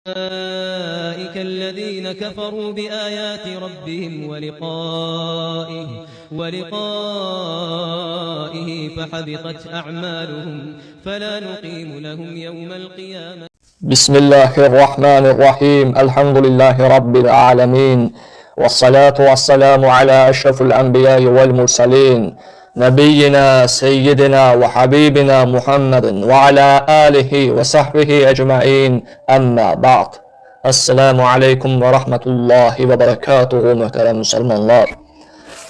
أولئك الذين كفروا بآيات ربهم ولقائه فحبطت أعمالهم فلا نقيم لهم يوم القيامة. بسم الله الرحمن الرحيم. الحمد لله رب العالمين، والصلاة والسلام على أشرف الأنبياء والمرسلين نبينا سيدنا وحبيبنا محمد وعلى آله وصحبه أجمعين. أما بعد. Esselamu Aleyküm ve Rahmetullahi ve Berekatuhu muhterem Müslümanlar.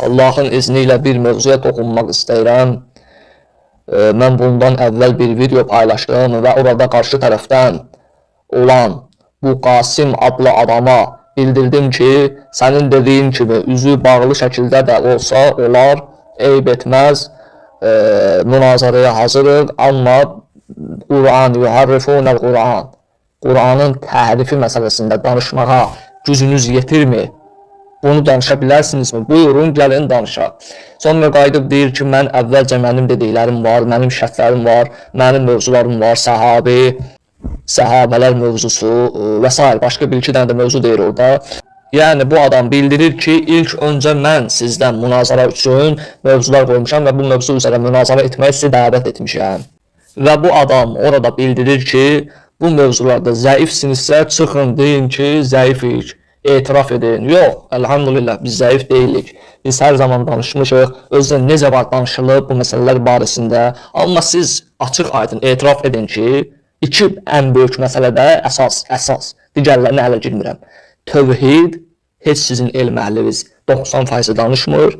Allah'ın izniyle bir mövzuya toxunmaq istəyirəm. Mən bundan əvvəl bir video paylaşdım və orada qarşı tərəfdən olan bu Qasim adlı adama bildirdim ki, sənin dediyin kimi üzü bağlı şəkildə də olsa olar, eyb etməz, münazaraya hazırıq, amma Qur'an yuharrifunəl Qur'an, Qur'anın təhrifi məsələsində danışmağa gücünüz yetirmi? Bunu danışa bilərsinizmi? Buyurun, gəlin danışaq. Sonra qayıdıb deyir ki, mən əvvəlcə mənim dediklərim var, mənim şərtlərim var, mənim mövzularım var, səhabələr mövzusu və s. Başqa bir iki dənə də mövzu deyir orada. Yəni bu adam bildirir ki, ilk öncə mən sizdən münazara üçün mövzular qoymuşam və bu mövzu üzrə münazara etmək sizi dəvət etmişəm. Və bu adam orada bildirir ki, bu mövzularda zəifsinizsə çıxın deyin ki, zəifik, etiraf edin. Yox, elhamdülillah biz zəif deyilik. Biz hər zaman danışmışıq, özdə necə var danışılıb bu məsələlər barəsində. Amma siz açıq aydın etiraf edin ki, iki ən böyük məsələdə əsas, digərlərini hələ girmirəm. Tövhid heç sizin elm əhliniz 90% danışmır.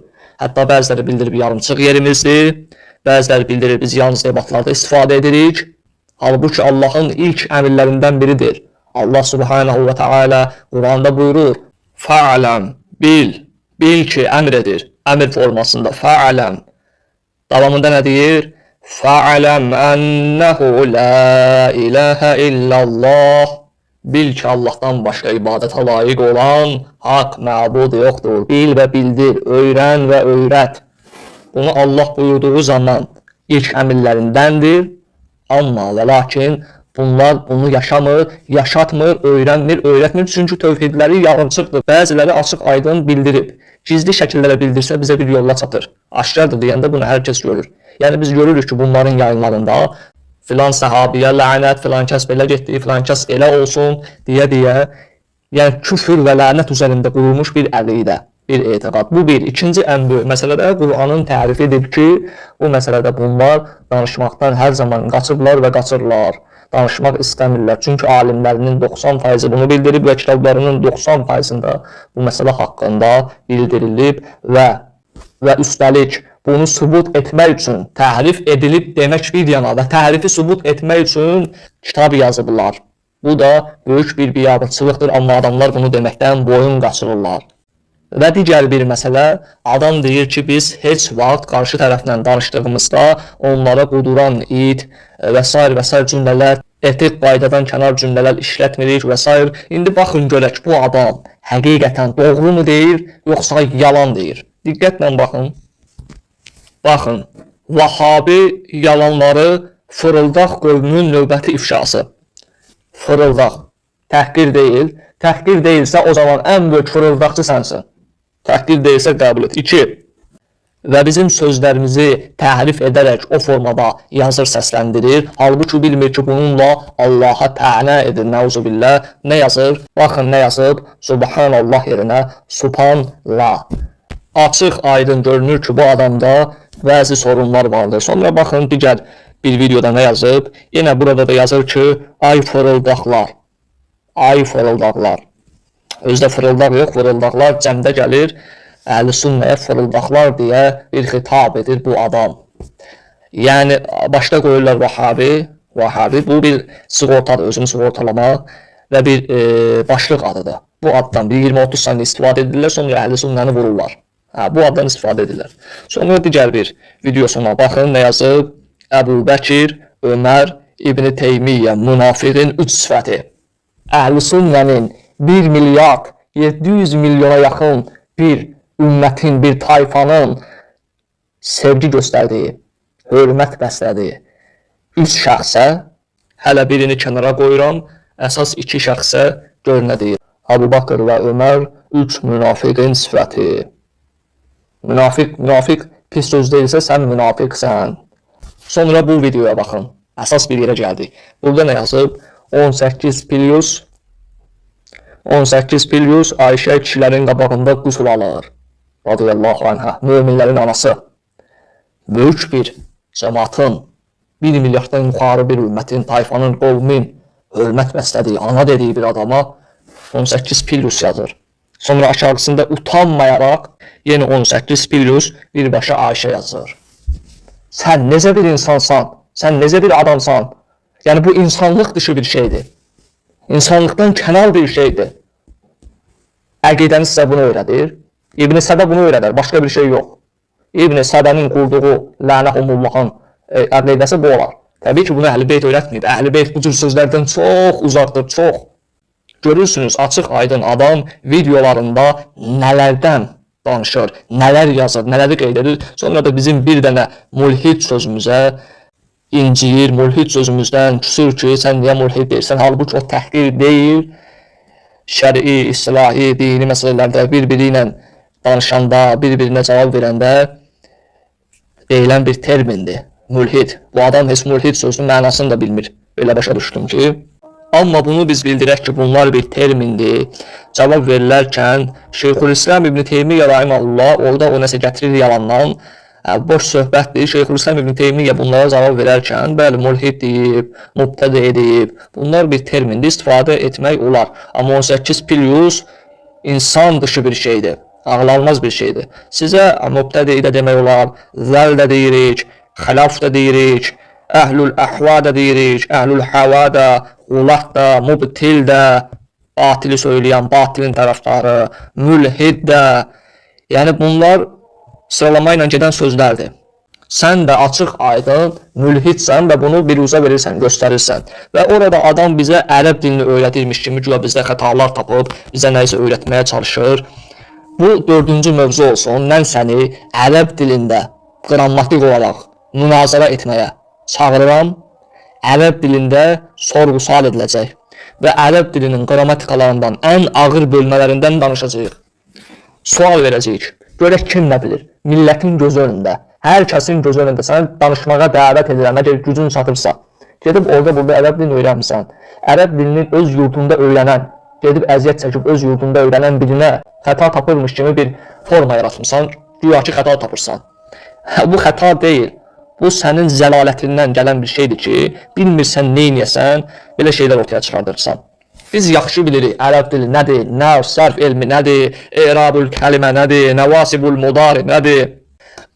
Hətta bəziləri bildirib yarımçıq yerimizdir. Bəziləri bildirir biz yalnız debatlarda istifadə edirik. Halbuki Allah'ın ilk əmirlərindən biridir. Allah subhanahu ve taala Qur'anda buyurur: "Fa'lam", bil ki, əmr edir. Əmr formasında fa'lam. Davamında nə deyir? "Fa'lam ennehu la ilahe illallah", bil ki, Allah'tan başqa ibadətə layiq olan haqq məbud yoxdur. Bil və bildir, öyrən və öyrət. Bunu Allah buyurduğu zaman ilk əmirlərindəndir. Amma və lakin bunlar bunu yaşamır, yaşatmır, öyrənmir, öyrətmir. Çünki tövhidləri yarımçıqdır. Bəziləri açıq aydın bildirib. Gizli şəkillərə bildirsə bizə bir yolla çatır. Aşkardır deyəndə bunu hər kəs görür. Yəni biz görürük ki, bunların yayınlarında filan səhabiyə lənət, filan kəs belə getdi, filan kəs elə olsun deyə, yəni küfür və lənət üzərində qurulmuş bir əqidə, bir etiqad. Bu bir. İkinci ən böyük məsələdə Qur'anın tərifi edir ki, bu məsələdə bunlar danışmaqdan hər zaman qaçırlar və qaçırlar. Danışmaq istəmirlər. Çünki alimlərinin 90% bunu bildirib və kitablarının 90%-də bu məsələ haqqında bildirilib və üstəlik bunu sübut etmək üçün təhrif edilib demək bir yana və təhrifi sübut etmək üçün kitab yazıblar. Bu da böyük bir biabırçılıqdır, amma adamlar bunu deməkdən boyun qaçırırlar. Və digər bir məsələ, adam deyir ki, biz heç vaxt qarşı tərəflə danışdığımızda onlara quduran it və s. cümlələr, etik qaydadan kənar cümlələr işlətmirik və s. İndi baxın görək, bu adam həqiqətən doğru mu deyir, yoxsa yalan deyir? Diqqətlə baxın. Baxın, Vahabi yalanları fırıldaq qövmünün növbəti ifşası. Fırıldaq, təhqir deyil. Təhqir deyilsə o zaman ən böyük fırıldaqçı sənsin. Təhqir deyilsə qəbul et. 2. Və bizim sözlərimizi təhrif edərək o formada yazır, səsləndirir. Halbuki bilmir ki, bununla Allah'a tə'na edir. Nəuzubillah. Nə yazır? Baxın nə yazıb? Subhanallah yerinə Subhanallah. Açıq aydın görünür ki, bu adamda bəzi sorunlar vardır. Sonra baxın digər bir videoda nə yazıb? Yenə burada da yazır ki, ay fırıldaqlar. Ay fırıldaqlar. Özdə fırıldaq yox, fırıldaqlar cəmdə gəlir. Əhl-i sünnəyə fırıldaqlar deyə bir xitab edir bu adam. Yəni, başda qoyurlar Vahabi, bu bir sığortadır, özünü sığortalamaq və bir başlıq adıdır. Bu addan bir 20-30 saniyə istifadə edirlər, sonra əhl-i sünnəni vururlar. Bu addan istifadə edirlər. Sonra digər bir videosuna baxın, nə yazıb? Əbu Bəkir, Ömər, İbn-i Teymiyyə, münafiqin 3 sifəti. Əhl-i sünnənin 1 milyard 700 milyona yaxın bir ümmətin, bir tayfanın sevgi göstərdiyi, hörmət bəslədiyi 3 şəxsə, hələ birini kənara qoyuram, əsas iki şəxsə gör nə deyir. Əbu Bakr və Ömər 3 münafiqin sifəti. Münafiq pis söz deyilsə, sən münafiqsən. Sonra bu videoya baxın. Əsas bir yerə gəldik. Burada nə yazıb? 18 Pilyus Ayşə kişilərin qabağında qusul alır. Radiyallahu anhə. Möminlərin anası. Böyük bir cəmaatın, 1 milyarddan yuxarı bir ümmətin, tayfanın, qovmin hörmət bəslədiyi, ana dediyi bir adama 18 Pilyus yazır. Sonra aşağısında utanmayaraq yenə 18 Pilyus birbaşa Ayşə yazır. Sən necə bir insansan? Sən necə bir adamsan? Yəni bu insanlıq dışı bir şeydir. İnsanlıqdan kənar bir şeydir. Əqidəniz sizə bunu öyrədir. İbn-i Səbə bunu öyrədər, başqa bir şey yox. İbn-i Səbənin qurduğu lənəhullahın əqidəsi bu olar. Təbii ki, bunu Əhl-i-Beyt öyrətməyib. Əhl-i-Beyt bu cür sözlərdən çox uzaqdır, çox. Görürsünüz, açıq aydın adam videolarında nələrdən danışır, nələr yazır, nələri qeyd edir. Sonra da bizim bir dənə mulhid sözümüzə inciyir, mulhid sözümüzdən küsür ki, sən niyə mulhid deyirsən? Halbuki o təhqir deyil, şəri, islahi, dini məsələlərdə bir-biri ilə danışanda, bir-birinə cavab verəndə deyilən bir termindir. Mulhid. Bu adam heç mulhid sözünün mənasını da bilmir. Belə başa düşdüm ki. Amma bunu biz bildirək ki, bunlar bir termindir. Cavab verilərkən Şeyxülislam İbn Teymiyyə rahimehullah orada o nəsə gətirir yalandan. Boş söhbətdir. Şeyxülislam İbn Teymiyyə bunlara cavab verərkən bəli mulhid deyib, mübtədi edib. Bunlar bir termindir, istifadə etmək olar. Amma 18 Pilyus insan dışı bir şeydir. Ağlanmaz bir şeydir. Sizə mübtədi də demək olar, zəl də deyirik, xəlaf da deyirik, əhlül əhva da deyirik, əhlül həva da, ulat da, mubtil də, batili söyləyən, batilin tərəfdarı, mülhid də. Yəni bunlar sıralama ilə gedən sözlərdir. Sən də açıq aydın mülhidsən və bunu biruzə verirsən, göstərirsən. Və orada adam bizə ərəb dilini öyrədirmiş kimi, güya bizdə xətalar tapıb, bizə nəyisə öyrətməyə çalışır. Bu 4-cü mövzu olsun, mən səni ərəb dilində qrammatik olaraq münazara etməyə çağırıram. Ərəb dilində sorğu-sual ediləcək və ərəb dilinin qrammatikalarından ən ağır bölmələrindən danışacağıq. Sual verəcəyik. Görək kim nə bilir? Millətin gözü önündə, hər kəsin gözü önündə səni danışmağa dəvət edirəm, əgər gücün çatırsa. Gedib orada burada ərəb dilini öyrənmirsən. Ərəb dilini öz yurdunda öyrənən, gedib əziyyət çəkib öz yurdunda öyrənən birinə xəta tapırmış kimi bir forma yaratmışsan, güya ki xəta tapırsan. Bu xəta deyil. Bu sənin zəlalətindən gələn bir şeydir ki, bilmirsən neyniyəsən, belə şeylər ortaya çıxardırsan. Biz yaxşı bilirik ərəb dili nədir, nəv, sərf elmi nədir, i'rabul kəlimə nədir, nəvasibul mudari nədir,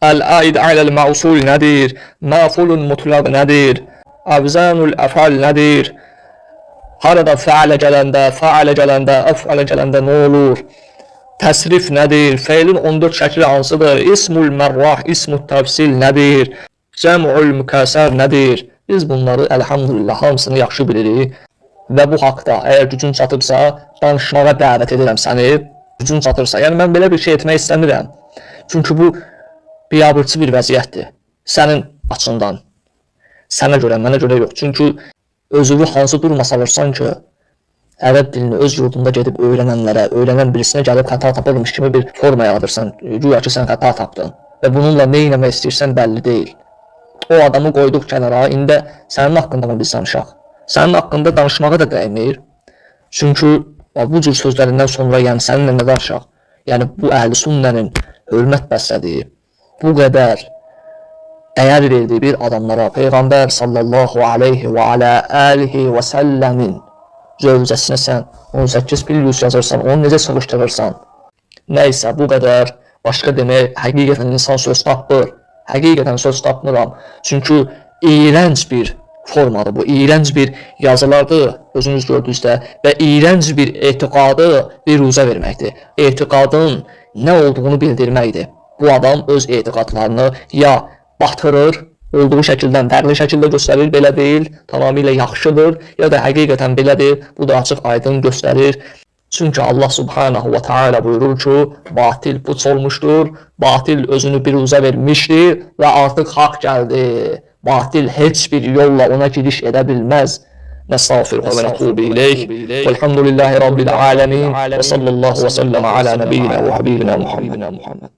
əl-aid aləl-məusul nədir, məfulun mutlaq nədir, əvzanul əfal nədir, harada fəalə gələndə, əfələ gələndə nə olur, təsrif nədir, feilin 14 şəkli hansıdır, ismul mərrah, ismul təfsil nədir, cəm'ul mükəsər nədir? Biz bunları əlhamdülillah hamısını yaxşı bilirik və bu haqda əgər gücün çatıbsa danışmağa dəvət edirəm səni, gücün çatırsa. Yəni mən belə bir şey etmək istəmirəm. Çünki bu biabırçı bir vəziyyətdir. Sənin açından. Sənə görə, mənə görə yox. Çünki özünü hansı duruma salırsan ki, ərəb dilini öz yurdunda gedib öyrənənlərə, öyrənən birisinə gəlib xəta tapılmış kimi bir forma yaradırsan. Güya ki sən xəta tapdın və bununla nə etmək istəyirsən bəlli deyil. O adamı qoyduq kənara, indi sənin haqqında mı biz danışaq? Sənin haqqında danışmağa da dəymir. Çünki bu cür sözlərindən sonra yəni səninlə nə danışaq? Yəni bu əhl-i sünnənin hörmət bəslədiyi, bu qədər dəyər verdiyi bir adamlara Peyğəmbər sallallahu aleyhi və alə alihi və səlləmin zövcəsinə sən 18 Pilyus yazırsan, onu necə sıxışdırırsan? Nəysə bu qədər başqa demək, həqiqətən insan söz tapır. Həqiqətən söz tapmıram. Çünki iyrənc bir formadır bu, iyrənc bir yazılardır, özünüz gördünüzdə və iyrənc bir etiqadı biruzə verməkdir. Etiqadın nə olduğunu bildirməkdir. Bu adam öz etiqadlarını ya batırır, olduğu şəkildən fərqli şəkildə göstərir, belə deyil, tamamilə yaxşıdır, ya da həqiqətən belədir, bu da açıq aydın göstərir. Çünki Allah subhanahu wa ta'ala buyurur ki, batil puç olmuşdur, batil özünü biruzə vermişdir və artıq haqq gəldi. Batil heç bir yolla ona giriş edə bilməz نستغفرك ونتوب إليك والحمد لله رب العالمين وصلى الله وسلم على نبينا وحبيبنا محمد